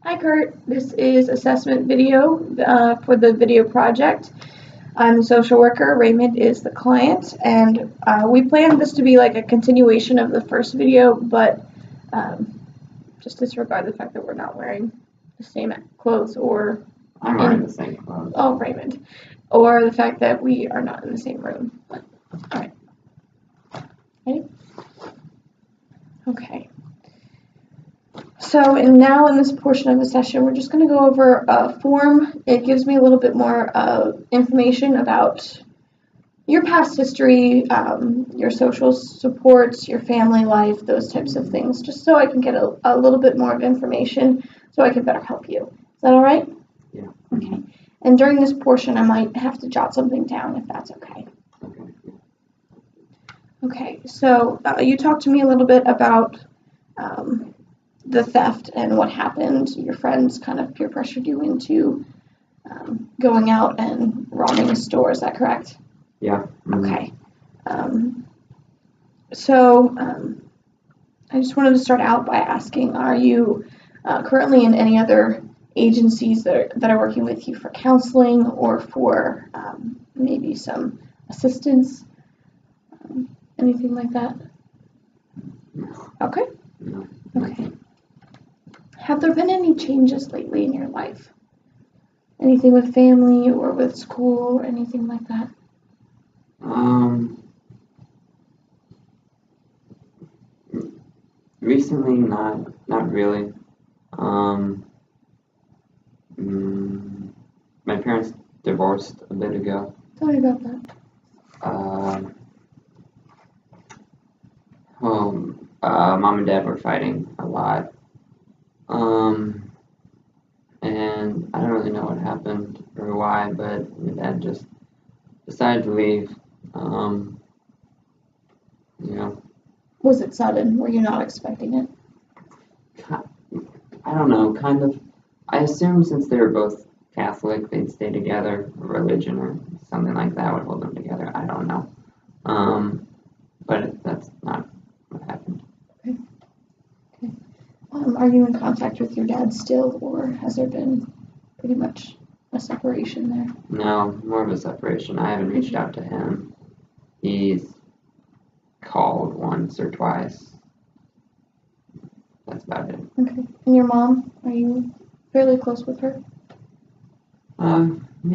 Hi Kurt, this is assessment video for the video project. I'm the social worker, Raymond is the client, and we planned this to be like a continuation of the first video, but just disregard the fact that we're not wearing the same clothes or I'm wearing the same clothes. Oh, Raymond. Or the fact that we are not in the same room. Alright. Ready? Okay. So, and now in this portion of the session, we're just going to go over a form. It gives me a little bit more information about your past history, your social supports, your family life, those types of things, just so I can get a little bit more of information so I can better help you. Is that all right? Yeah. Okay. And during this portion, I might have to jot something down if that's okay. Okay, so you talked to me a little bit about the theft and what happened. Your friends kind of peer pressured you into going out and robbing a store. Is that correct? Yeah. Okay. So I just wanted to start out by asking, are you currently in any other agencies that are working with you for counseling or for maybe some assistance? Anything like that? Okay. No. Okay. Have there been any changes lately in your life? Anything with family or with school or anything like that? Recently, not really. My parents divorced a bit ago. Tell me about that. Mom and Dad were fighting a lot. And I don't really know what happened or why, but my dad just decided to leave. Was it sudden? Were you not expecting it? I don't know, kind of. I assumed since they were both Catholic, they'd stay together. Religion or something like that would hold them together. I don't know. But that's not what happened. Okay. Are you in contact with your dad still, or has there been pretty much a separation there? No, more of a separation. I haven't reached out to him. He's called once or twice. That's about it. Okay. And your mom, are you fairly close with her?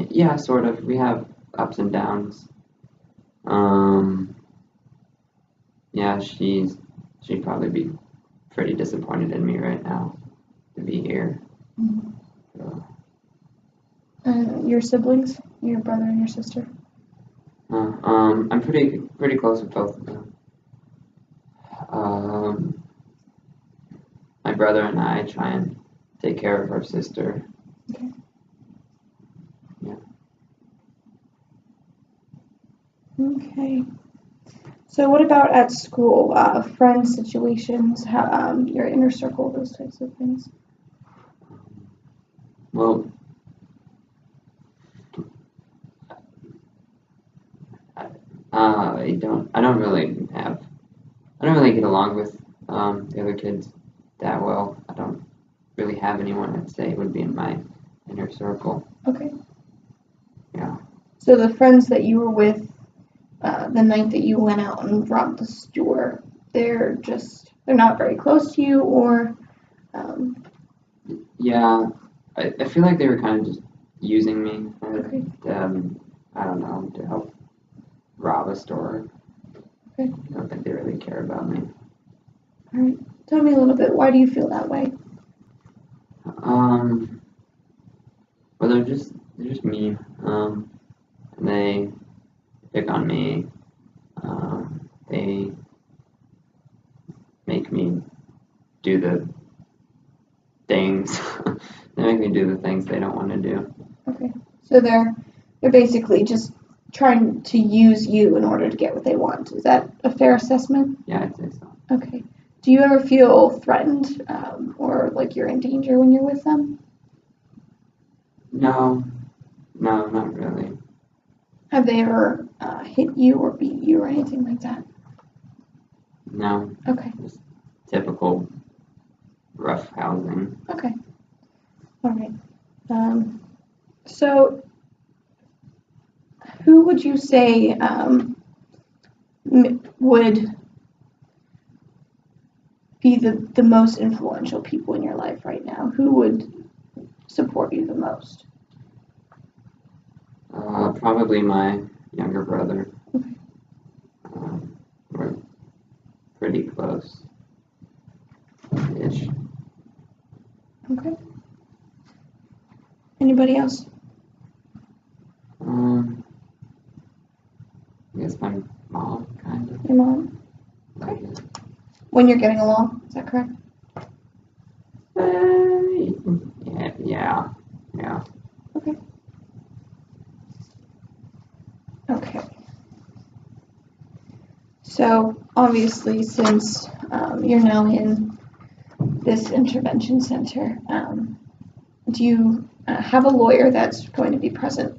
Yeah, sort of. We have ups and downs. Yeah, she'd probably be pretty disappointed in me right now to be here. Mm-hmm. So. Your siblings, your brother and your sister? I'm pretty close with both of them. My brother and I try and take care of our sister. Okay. Yeah. Okay. So what about at school? Friend situations, how, your inner circle, those types of things? Well, I don't really get along with the other kids that well. I don't really have anyone I'd say would be in my inner circle. Okay. Yeah. So the friends that you were with the night that you went out and robbed the store, they're not very close to you, or Yeah, I feel like they were kind of just using me okay. I don't know, to help rob a store. Okay. I don't think they really care about me. All right. Tell me a little bit. Why do you feel that way? Well, they're just mean. They pick on me. They make me do the things. They make me do the things they don't want to do. Okay. So they're basically just trying to use you in order to get what they want. Is that a fair assessment? Yeah, I'd say so. Okay. Do you ever feel threatened or like you're in danger when you're with them? No, not really. Have they ever hit you or beat you or anything like that? No. Okay. Just typical rough housing. Okay. All right. So who would you say would be the most influential people in your life right now? Who would support you the most? Probably my younger brother. Okay. We're pretty close-ish. Okay. Anybody else? I guess my mom, kind of. Your mom? Okay. When you're getting along, is that correct? Yeah. Okay. Okay. So obviously, since you're now in this intervention center, do you have a lawyer that's going to be present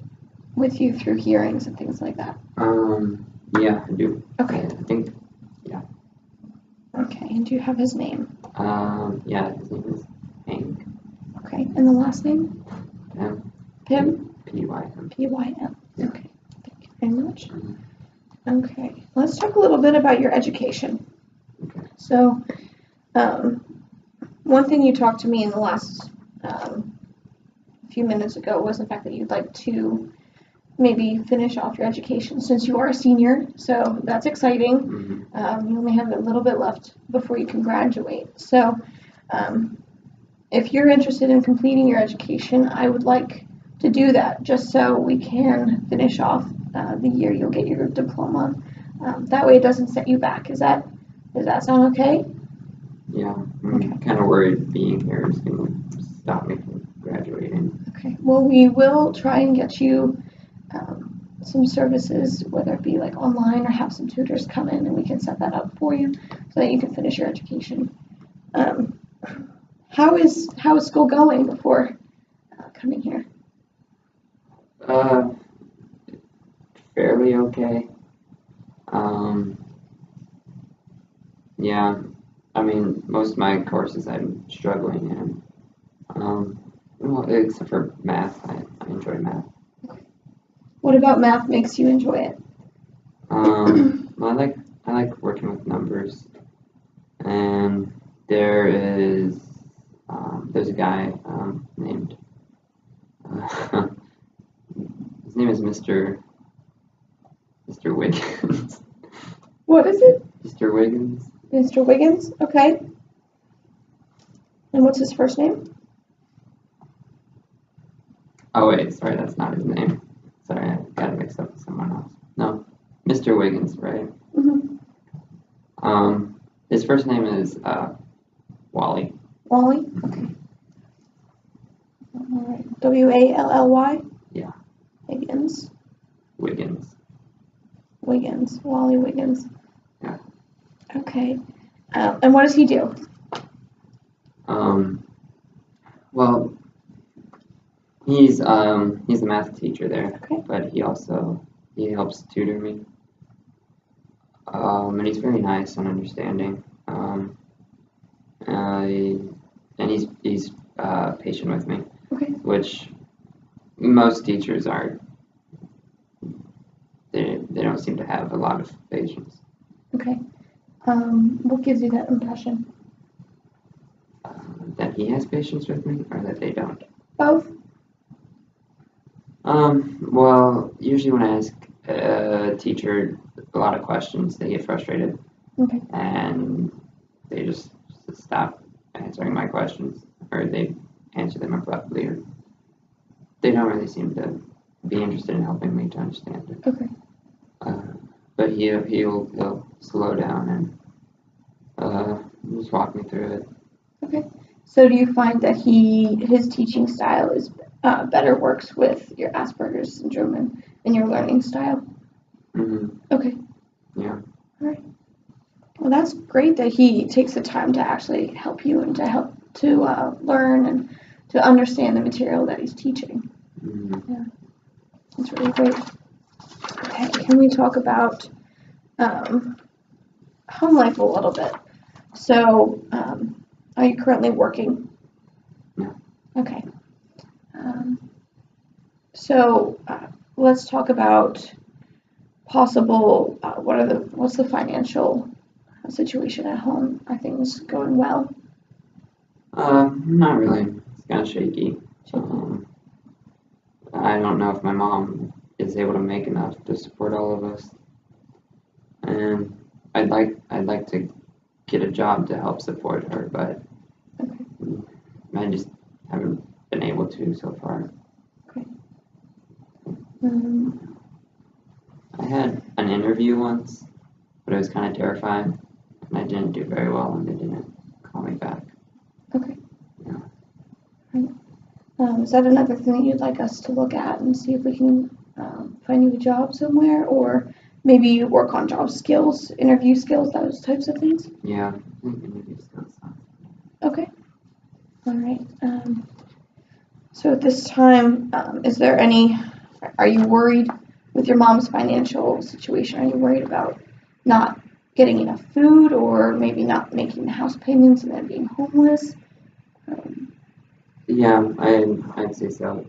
with you through hearings and things like that? Yeah, I do. Okay. I think, yeah. Okay, and do you have his name? Yeah, his name is Hank. Okay, and the last name? Pim. Pim? P-Y-M. P-Y-M. Yeah. Okay, thank you very much. Mhm. Okay, let's talk a little bit about your education. Okay. So, one thing you talked to me in the last few minutes ago was the fact that you'd like to maybe finish off your education since you are a senior, so that's exciting. Mm-hmm. You only have a little bit left before you can graduate. So, if you're interested in completing your education, I would like to do that just so we can finish off the year you'll get your diploma. That way it doesn't set you back. Does that sound okay? Yeah, I'm kind of worried being here is going to stop me from graduating. Okay. Well, we will try and get you some services, whether it be like online or have some tutors come in and we can set that up for you so that you can finish your education. How is school going before coming here? Fairly okay. Yeah, I mean, most of my courses I'm struggling in. Well, except for math, I enjoy math. What about math makes you enjoy it? Well, I like working with numbers, and there's a guy named his name is Mr. Wiggins. What is it? Mr. Wiggins. Mr. Wiggins? Okay. And what's his first name? Oh wait, sorry, that's not his name. Sorry, I got it mixed up with someone else. No, Mr. Wiggins, right? Mm-hmm. His first name is Wally. Wally? Okay. All right. W-A-L-L-Y? Yeah. Wiggins. Wiggins. Wally Wiggins. Yeah. Okay. And what does he do? Well, he's the math teacher there, Okay. but he helps tutor me. And he's very nice and understanding. And he's patient with me, Okay. which most teachers aren't. They don't seem to have a lot of patience. Okay. What gives you that impression? That he has patience with me, or that they don't. Both? Well, usually when I ask a teacher a lot of questions, they get frustrated Okay. and they just stop answering my questions, or they answer them abruptly, or they don't really seem to be interested in helping me to understand it. Okay. But he'll slow down and just walk me through it. Okay. So do you find that his teaching style is better works with your Asperger's syndrome and your learning style? Mm-hmm. Okay. Yeah. All right. Well, that's great that he takes the time to actually help you and to help to learn and to understand the material that he's teaching. Mm-hmm. Yeah. That's really great. Okay. Can we talk about home life a little bit? So, are you currently working? No. Okay. So let's talk about possible. What's the financial situation at home? Are things going well? Not really. It's kind of shaky. I don't know if my mom is able to make enough to support all of us, and I'd like to get a job to help support her, but I just haven't been able to so far. Okay. I had an interview once, but it was kind of terrifying, and I didn't do very well, and they didn't call me back. Okay. Yeah. Right. Is that another thing that you'd like us to look at and see if we can find you a job somewhere, or maybe work on job skills, interview skills, those types of things? Yeah, I think interview skills. Okay. All right. So at this time, are you worried with your mom's financial situation? Are you worried about not getting enough food, or maybe not making the house payments and then being homeless? Yeah, I'd say so.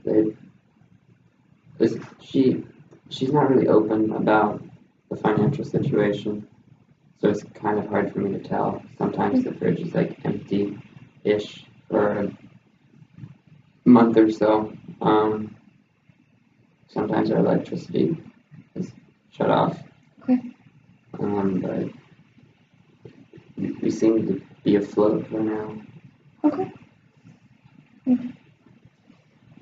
She's not really open about the financial situation, so it's kind of hard for me to tell. Sometimes the fridge is like empty-ish for a month or so. Sometimes our electricity is shut off. Okay. But we seem to be afloat for now. Okay.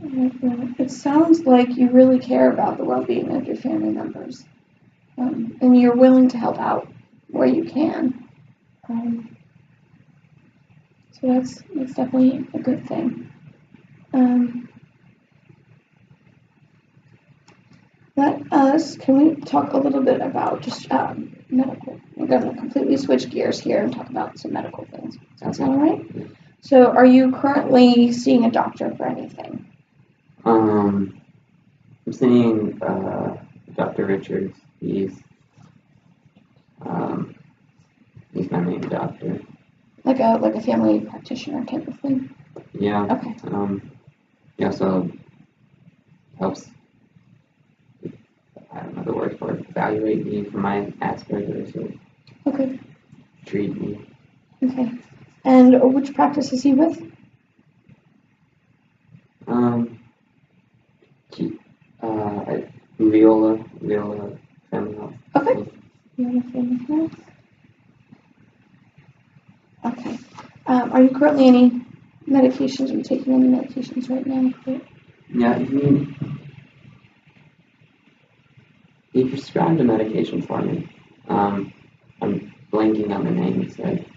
Well, it sounds like you really care about the well-being of your family members, and you're willing to help out where you can. So that's definitely a good thing. Can we talk a little bit about just medical? We're going to completely switch gears here and talk about some medical things. Does that sound all right? So are you currently seeing a doctor for anything? I'm seeing Dr. Richards. He's my main doctor. Like a family practitioner type of thing? Yeah. Okay. He also helps, I don't know the word for it, evaluate me for my Asperger's or Okay. treat me. Okay. And which practice is he with? Viola Family Health. Okay. Okay. Are you currently any medications? Are you taking any medications right now? Yeah, he prescribed a medication for me. I'm blanking on the name. It's like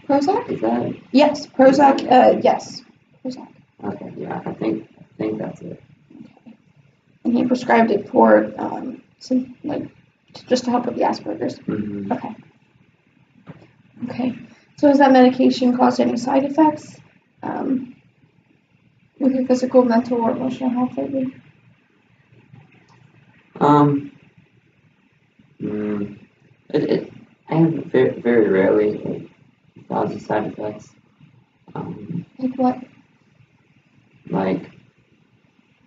Prozac? Is that? Yes, Prozac. Yes, Prozac. Okay, yeah, I think that's it. Okay. And he prescribed it for just to help with the Asperger's. Mm-hmm. Okay. Okay. So has that medication caused any side effects with your physical, mental, or emotional health lately? I have very, very rarely causes side effects. Like what? Like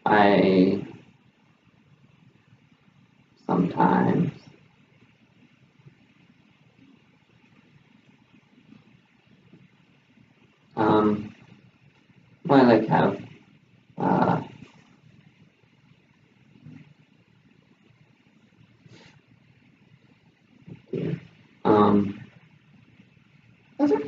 I sometimes I like have Okay.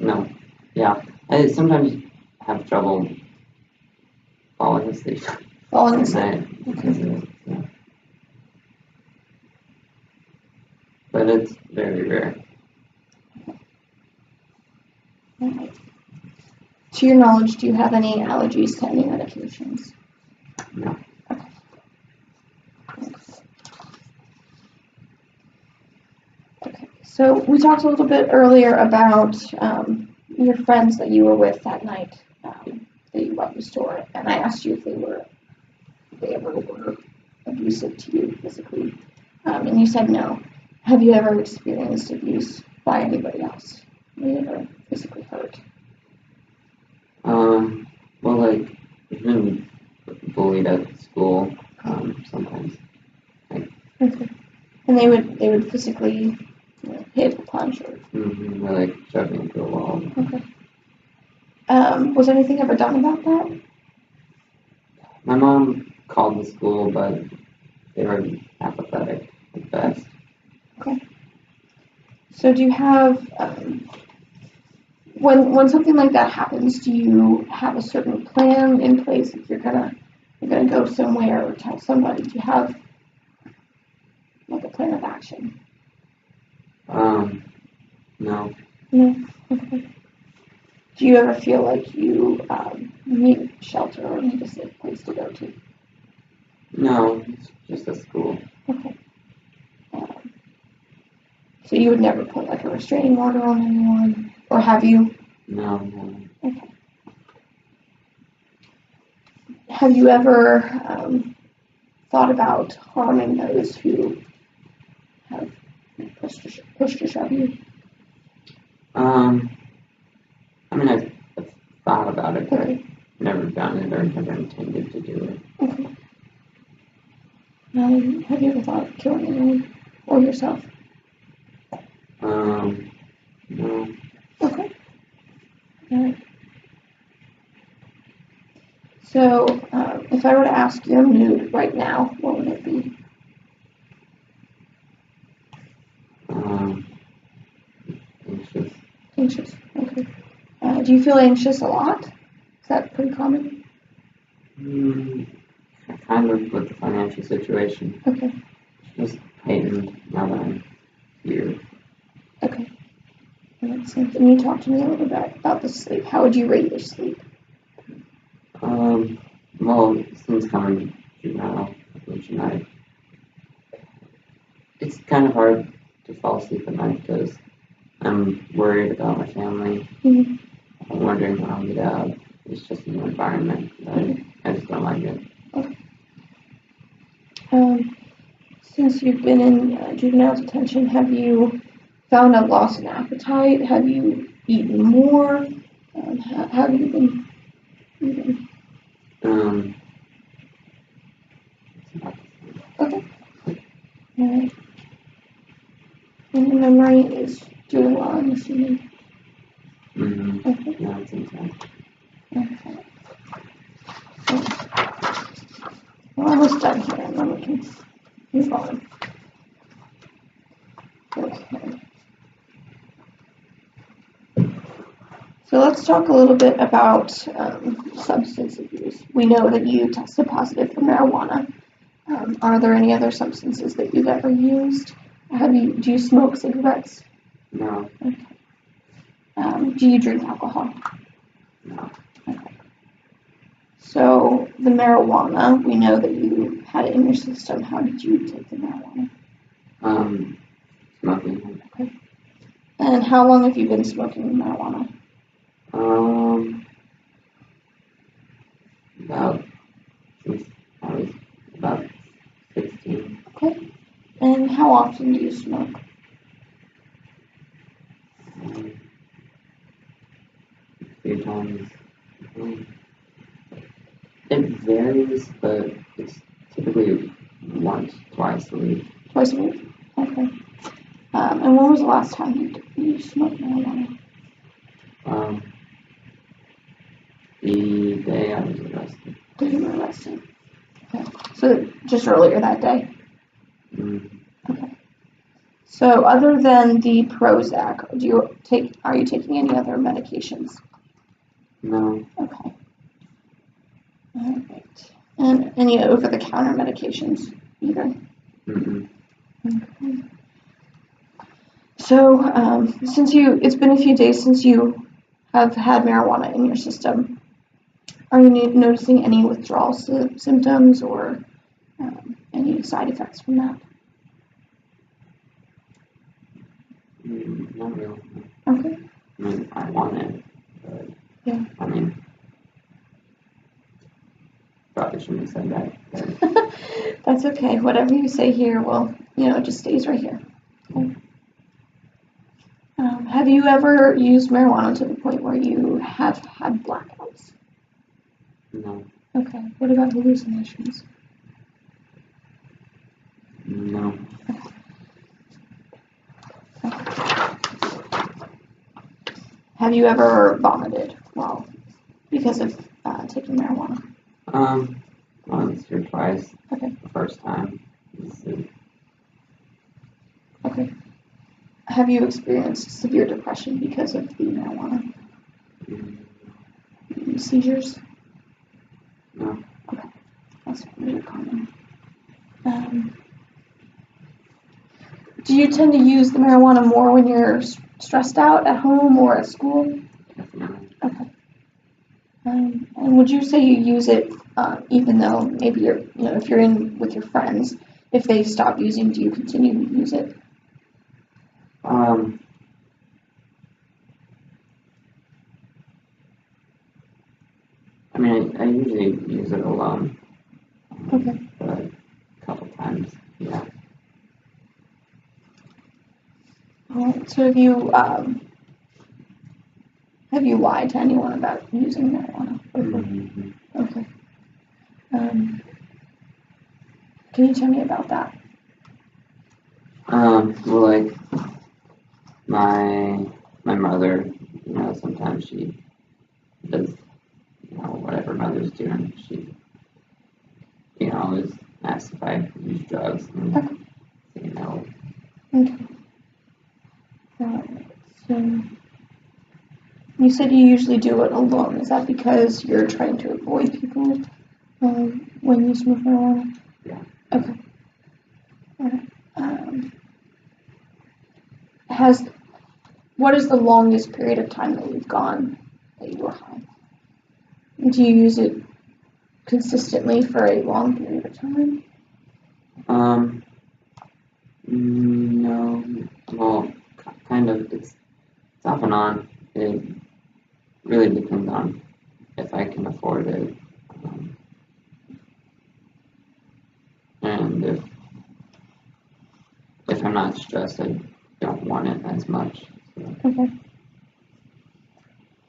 no, yeah. I sometimes have trouble falling asleep Falling at asleep. night Okay. because of it. Yeah. But it's very rare. Okay. To your knowledge, do you have any allergies to any medications? No. Okay. Okay. So we talked a little bit earlier about your friends that you were with that night that you left the store, and I asked you if they ever were abusive to you physically, and you said no. Have you ever experienced abuse by anybody else? Were you ever physically hurt? Well, like, I've been bullied at school, sometimes. Like, Okay. And they would physically hit or punch or. or like shove me into a wall. Okay. Was anything ever done about that? My mom called the school, but they were apathetic at best. Okay. So do you have when something like that happens, do you have a certain plan in place if you're gonna go somewhere or tell somebody? Do you have like a plan of action? No. No. Okay. Do you ever feel like you need shelter or need a safe place to go to? No, it's just a school. Okay. So you would never put like a restraining order on anyone, or have you? No. Okay. Have you ever thought about harming those who have pushed or shoved you? I mean, I've thought about it, but Okay. never done it or never intended to do it. Okay. Have you ever thought of killing anyone or yourself? No. Okay. All right. So, if I were to ask your mood right now, what would it be? Anxious. Anxious. Okay. Do you feel anxious a lot? Is that pretty common? Kind of with the financial situation. Okay. Just heightened now that I'm here. Okay. That makes sense. And you talk to me a little bit about the sleep. How would you rate your sleep? Well, since coming to now, it's kind of hard to fall asleep at night because I'm worried about my family. Mm-hmm. I'm wondering when I'll get out. It's just a new environment that I just don't like it. Okay. Since you've been in juvenile detention, have you found a loss in appetite? Have you eaten more? How have you been eating? Okay. All right. And your memory is doing well, I'm assuming. Okay. Yeah, it's intense. Okay. We're almost done here, and then we can move on. Okay. So let's talk a little bit about substance abuse. We know that you tested positive for marijuana. Are there any other substances that you've ever used? Do you smoke cigarettes? No. Okay. Do you drink alcohol? No. Okay. So the marijuana, we know that you had it in your system. How did you take the marijuana? Smoking. Okay. And how long have you been smoking marijuana? About since I was about 16. Okay. And how often do you smoke? A few times. It varies, but it's typically once, twice a week. Twice a week? Okay. And when was the last time you smoked marijuana? The day I was arrested. The day you were arrested. Okay. So just earlier that day? Okay. So other than the Prozac, are you taking any other medications? No. Okay. All right. And any over-the-counter medications either? Okay. So it's been a few days since you have had marijuana in your system. Are you noticing any withdrawal symptoms or any side effects from that? Not really. Okay. I mean, I want it. shouldn't have said that. But That's okay. Whatever you say here, well, it just stays right here. Okay. Have you ever used marijuana to the point where you have had blackouts? no, Okay. What about hallucinations? no, Have you ever vomited because of taking marijuana? once or twice. Okay. The first time. Okay. Have you experienced severe depression because of the marijuana? Seizures? No. Okay. That's really common. Do you tend to use the marijuana more when you're stressed out at home or at school? Definitely. Okay. And would you say you use it even though maybe if you're in with your friends, if they stop using, do you continue to use it? I mean, I usually use it alone. Okay. But a couple times, yeah. All right. So have you lied to anyone about using marijuana? Mm-hmm. Okay. Can you tell me about that? Well, like my mother, sometimes she does, whatever mother's doing. She, always asks if I use drugs, and Okay. say no. Okay. So you said you usually do it alone. Is that because you're trying to avoid people when you smoke marijuana? Yeah. Okay. All right. What is the longest period of time that you've gone that you were high? Do you use it consistently for a long period of time? No. Well, kind of. It's off and on. It really depends on if I can afford it, and if I'm not stressed, I don't want it as much. So. Okay.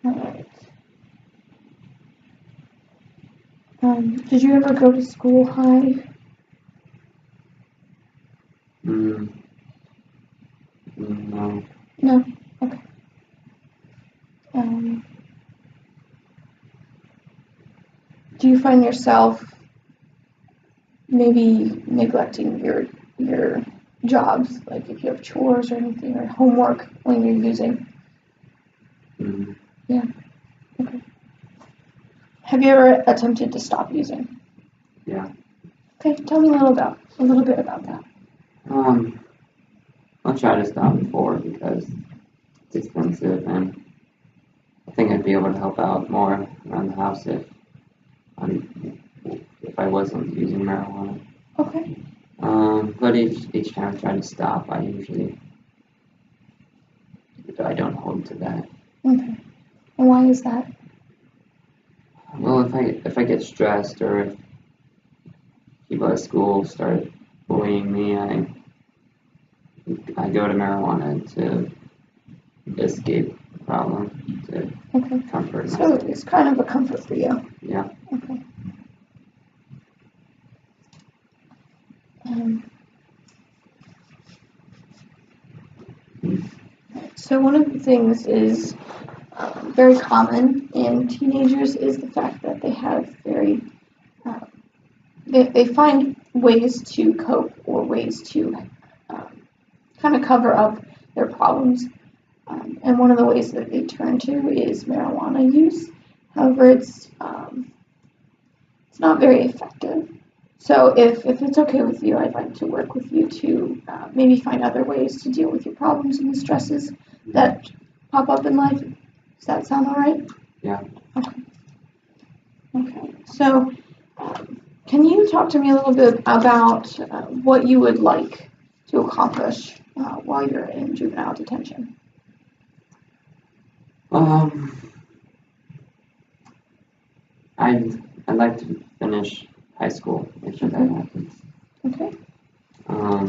All right. Did you ever go to school high? No. No. Okay. Do you find yourself maybe neglecting your jobs, like if you have chores or anything, or homework when you're using? Mm-hmm. Yeah. Okay. Have you ever attempted to stop using? Yeah. Okay. Tell me a little bit about that. I'll try to stop before because it's expensive, and I think I'd be able to help out more around the house if I wasn't using marijuana. Okay. But each time I try to stop, I don't hold to that. Okay. And why is that? Well, if I get stressed or if people at school start bullying me, I go to marijuana to escape the problem, to Okay. comfort So myself. it's kind of a comfort for you. Yeah. Okay. So one of the things is very common in teenagers is the fact that they have they find ways to cope or ways to kind of cover up their problems. And one of the ways that they turn to is marijuana use. However, it's not very effective. So if it's okay with you, I'd like to work with you to maybe find other ways to deal with your problems and the stresses that pop up in life. Does that sound all right? Yeah. Okay. Okay. So can you talk to me a little bit about what you would like to accomplish while you're in juvenile detention? I'd like to finish high school if that happens. Okay. I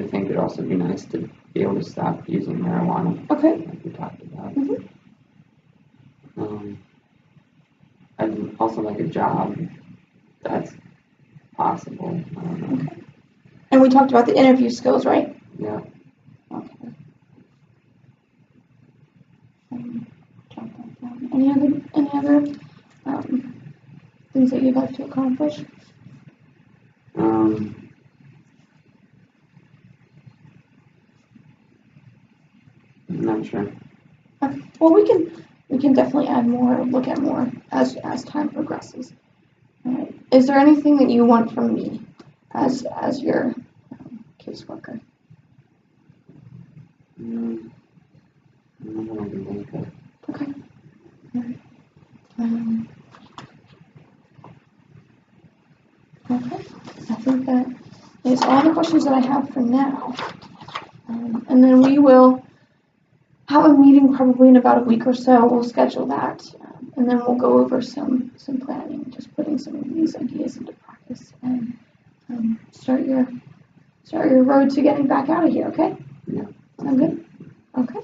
think it'd also be nice to be able to stop using marijuana. Okay. Like we talked about. Mm-hmm. I'd also like a job that's possible. I don't know. Okay. And we talked about the interview skills, right? Yeah. Okay. Jot that down. Any other things that you'd like to accomplish? I'm not sure. Okay. Well, we can definitely add more, look at more as time progresses. All right. Is there anything that you want from me as your caseworker? Nothing I can think of. Okay. All right. Okay. I think that is all the questions that I have for now. And then we will have a meeting probably in about a week or so. We'll schedule that, and then we'll go over some planning, just putting some of these ideas into practice, and start your road to getting back out of here. Okay? Yeah. Sound good? Okay.